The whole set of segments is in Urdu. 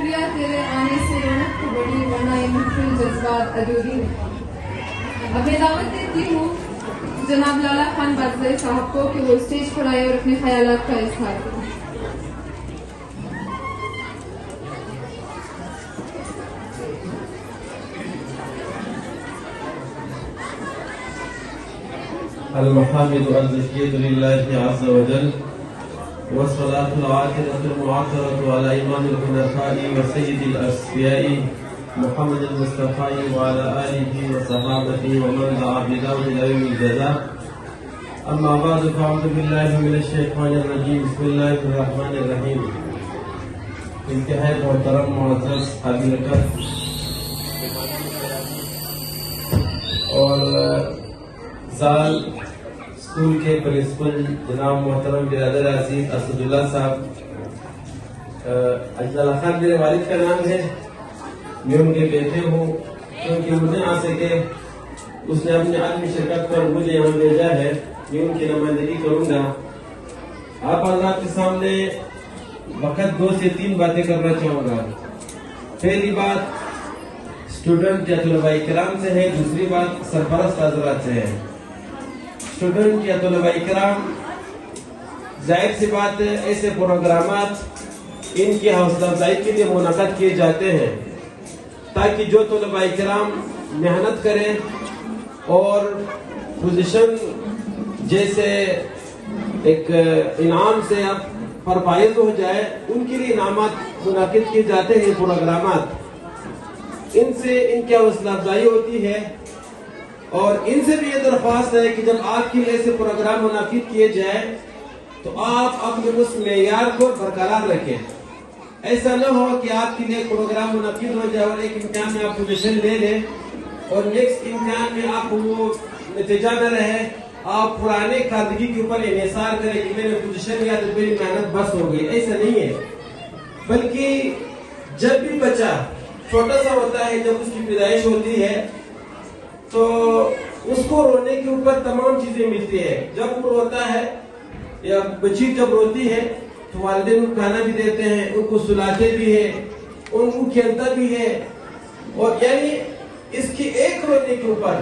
شکریہ تیرے آنے سے رونق تو بڑی ورنہ یہ محفل جذبات ادھوری ہے. اب میں دعوت دیتی ہوں جناب لالا خان بازداری صاحب کو کہ وہ اسٹیج پر آئے اور اپنے خیالات کا اظہار کریں. المحامد والزكية لله عز وجل والصلاة العاطرة المعطرة على إمام الحنفاء وسيد الأصفياء محمد المصطفى وعلى آله وصحابته ومن دعا بدعوته إلى يوم الجزاء. أما بعد فأعوذ بالله من الشيطان الرجيم. بسم الله الرحمن الرحيم. انتہائی محترم معزز قابل قدر اور زال اسکول کے پرنسپل جناب محترم برادر عزیز اسد اللہ صاحب. اجلال خان میرے والد کا نام ہے، میں ان کے بیٹے ہوں. کیونکہ وہ نہیں آ سکے، اس نے اپنی عالمی شرکت پر مجھے یہاں بھیجا ہے، میں ان کی نمائندگی کروں گا. آپ اللہ کے سامنے وقت 2 سے 3 باتیں کرنا چاہوں گا. پہلی بات اسٹوڈنٹ یا طلباء کرام سے ہے، دوسری بات سرپرست حضرات سے ہے. اسٹوڈنٹ یا طلباء کرام، ظاہر سی بات ہے ایسے پروگرامات ان کی حوصلہ افزائی کے لیے منعقد کیے جاتے ہیں تاکہ جو طلباء کرام محنت کریں اور پوزیشن جیسے ایک انعام سے پر فائز ہو جائے، ان کے لیے انعامات منعقد کیے جاتے ہیں پروگرامات. ان سے ان کی حوصلہ افزائی ہوتی ہے اور ان سے بھی یہ درخواست ہے کہ جب آپ کے لیے ایسے پروگرام منعقد کیے جائیں تو آپ اپنے اس معیار کو برقرار رکھیں. ایسا نہ ہو کہ آپ کے لیے پروگرام منعقد ہو جائے اور ایک امتحان میں آپ پوزیشن لے لیں اور نیکسٹ امتحان میں آپ وہ نتیجہ نہ رہے، آپ پرانے کارکردگی کے اوپر انحصار کریں کہ میں نے پوزیشن لیا تو میری محنت بس ہو گئی. ایسا نہیں ہے، بلکہ جب بھی بچہ چھوٹا سا ہوتا ہے، جب اس کی پیدائش ہوتی ہے تو اس کو رونے کے اوپر تمام چیزیں ملتی ہے. جب وہ روتا ہے یا بچی جب روتی ہے تو والدین کو کھانا بھی دیتے ہیں، ان کو سلاتے بھی ہیں، ان کو کھیلتا بھی ہے. اور یعنی اس کی ایک رونے کے اوپر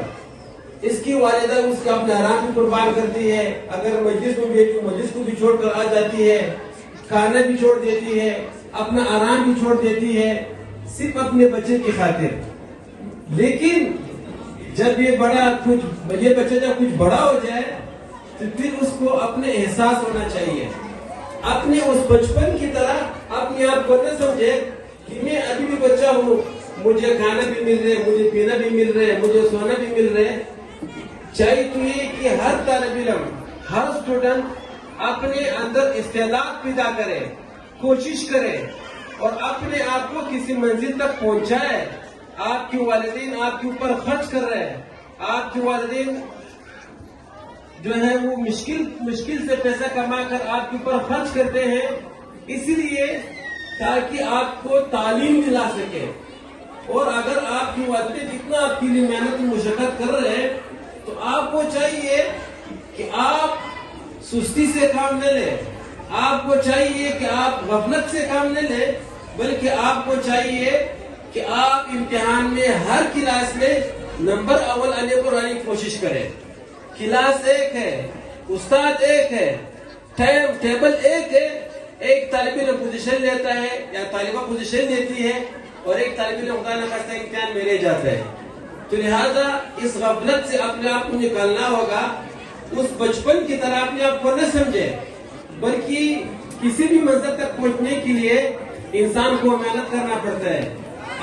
اس کی والدہ اس کا اپنا آرام بھی قربان کرتی ہے. اگر مجلس میں بیٹھی مجلس کو بھی چھوڑ کر آ جاتی ہے، کھانا بھی چھوڑ دیتی ہے، اپنا آرام بھی چھوڑ دیتی ہے، صرف اپنے بچے کی خاطر. لیکن جب یہ بچہ جب کچھ بڑا ہو جائے تو پھر اس کو اپنے احساس ہونا چاہیے. اپنے اس بچپن کی طرح اپنے آپ کو نہ سمجھے کہ میں ابھی بھی بچہ ہوں، مجھے کھانا بھی مل رہے، مجھے پینا بھی مل رہے، مجھے سونا بھی مل رہے. چاہیے تو یہ کہ ہر طالب علم، ہر اسٹوڈنٹ اپنے اندر استعداد پیدا کرے، کوشش کرے اور اپنے آپ کو کسی منزل تک پہنچائے. آپ کے والدین آپ کے اوپر خرچ کر رہے ہیں، آپ کے والدین جو ہے وہ مشکل سے پیسہ کما کر آپ کے اوپر خرچ کرتے ہیں، اسی لیے تاکہ آپ کو تعلیم دلا سکے. اور اگر آپ کے والدین اتنا آپ کے لیے محنت مشقت کر رہے ہیں تو آپ کو چاہیے کہ آپ سستی سے کام نہ لیں، آپ کو چاہیے کہ آپ غفلت سے کام نہ لیں، بلکہ آپ کو چاہیے کہ آپ امتحان میں ہر کلاس میں نمبر اول آنے کو آنے کی کوشش کریں. کلاس ایک ہے، استاد ایک ہے، ٹیبل ایک ہے. ایک طالب علم پوزیشن لیتا ہے یا طالبہ پوزیشن لیتی ہے اور ایک طالب علم خدا نہ خواستہ امتحان میں رہ جاتا ہے. تو لہذا اس غفلت سے اپنے آپ کو نکالنا ہوگا. اس بچپن کی طرح اپنے آپ کو نہ سمجھے، بلکہ کسی بھی منزل تک پہنچنے کے لیے انسان کو محنت کرنا پڑتا ہے،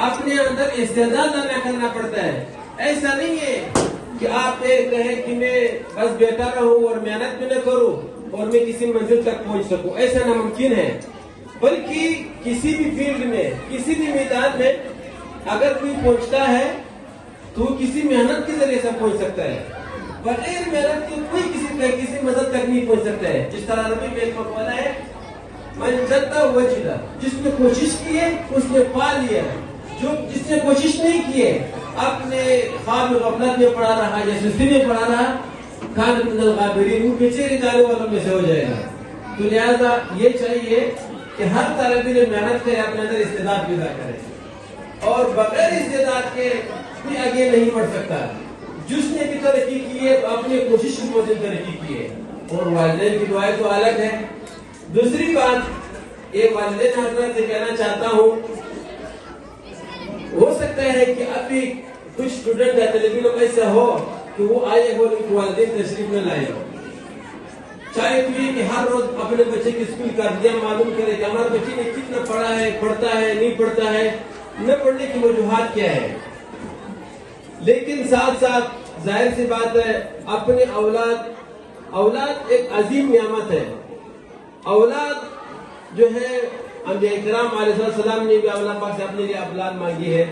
اپنے اندر استعداد لانا کرنا پڑتا ہے. ایسا نہیں ہے کہ آپ کہیں کہ میں بس بیٹھا رہوں اور محنت بھی نہ کروں اور میں کسی منزل تک پہنچ سکوں. ایسا ناممکن ہے. بلکہ کسی بھی فیلڈ میں، کسی بھی میدان میں اگر کوئی پہنچتا ہے تو کسی محنت کے ذریعے سے پہنچ سکتا ہے. بغیر محنت کے کوئی کسی منزل تک نہیں پہنچ سکتا ہے. جس طرح عربی میں ایک مقولہ ہے، من جدہ وجدہ، جس نے کوشش کی ہے اس نے پا لیا. جس نے کوشش نہیں کی ہے، اپنے خواب غفلت میں پڑا رہا یا سستی میں پڑا رہا، کان من الغابرین، وہ پیچھے جانے والوں میں سے ہو جائے گا. تو لہذا یہ چاہیے کہ ہر طالب علم محنت کرے، اپنے اندر استعداد پیدا کرے، اور بغیر استعداد کے کوئی آگے نہیں بڑھ سکتا۔ جس نے بھی ترقی کی ہے اپنی کوشش کی وجہ سے ترقی کی ہے، اور والدین کی دعائیں تو الگ ہے۔ دوسری بات یہ والدین حضرات سے کہنا چاہتا ہوں، ہو سکتا ہے کہ ابھی کچھ اسٹوڈنٹ یا طالب علم ایسا ہو کہ وہ آئے ہو لیکن والدین تشریف نہ لائے ہو۔ چاہے تو یہ کہ ہر روز اپنے بچے کی اسکول کا نظام معلوم کرے کہ ہمارے بچے نے کتنا پڑھا ہے، پڑھتا ہے نہیں پڑھتا ہے، نہ پڑھنے کی وجوہات کیا ہے۔ لیکن ساتھ ساتھ ظاہر سی بات ہے، اپنے اولاد ایک عظیم نعمت ہے۔ اولاد جو ہے انبیاء کرام علیہ السلام نے بھی اللہ پاک سے اپنے لیے اولاد مانگی ہے،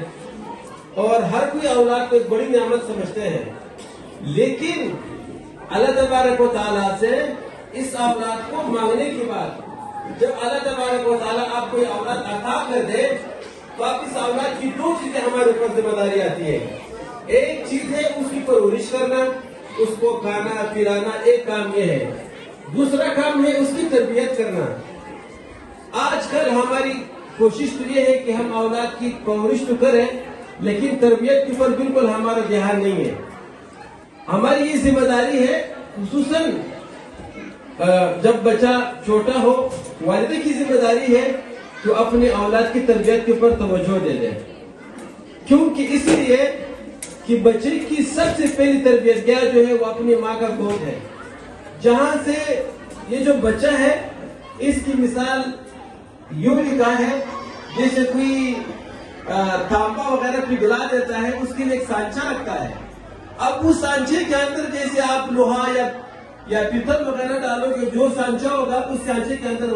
اور ہر کوئی اولاد کو ایک بڑی نعمت سمجھتے ہیں، لیکن اللہ تبارک و تعالیٰ سے اس اولاد کو مانگنے کے بعد جب اللہ تبارک و تعالیٰ آپ کو یہ اولاد عطا کر دے تو آپ اس اولاد کی دو چیزیں ہمارے اوپر ذمہ داری آتی ہے۔ ایک چیز ہے اس کی پرورش کرنا، اس کو کھانا پلانا، ایک کام یہ ہے۔ دوسرا کام ہے اس کی تربیت کرنا۔ آج کل ہماری کوشش تو یہ ہے کہ ہم اولاد کی پرورش تو کریں، لیکن تربیت کے اوپر بالکل ہمارا دھیان نہیں ہے۔ ہماری یہ ذمہ داری ہے، خصوصاً جب بچہ چھوٹا ہو، والدہ کی ذمہ داری ہے کہ اپنے اولاد کی تربیت کے اوپر توجہ دے دیں، کیونکہ اس لیے کہ بچے کی سب سے پہلی تربیت گاہ جو ہے وہ اپنی ماں کا گود ہے، جہاں سے یہ جو بچہ ہے اس کی مثال یوں لکھا ہے جیسے کوئی تانبا وغیرہ پگھلا دیتا ہے، اس کے لیے ایک سانچہ رکھتا ہے۔ اب اس سانچے کے اندر جیسے آپ لوہا یا پیتل وغیرہ ڈالو گے، جو سانچہ ہوگا اس سانچے کے اندر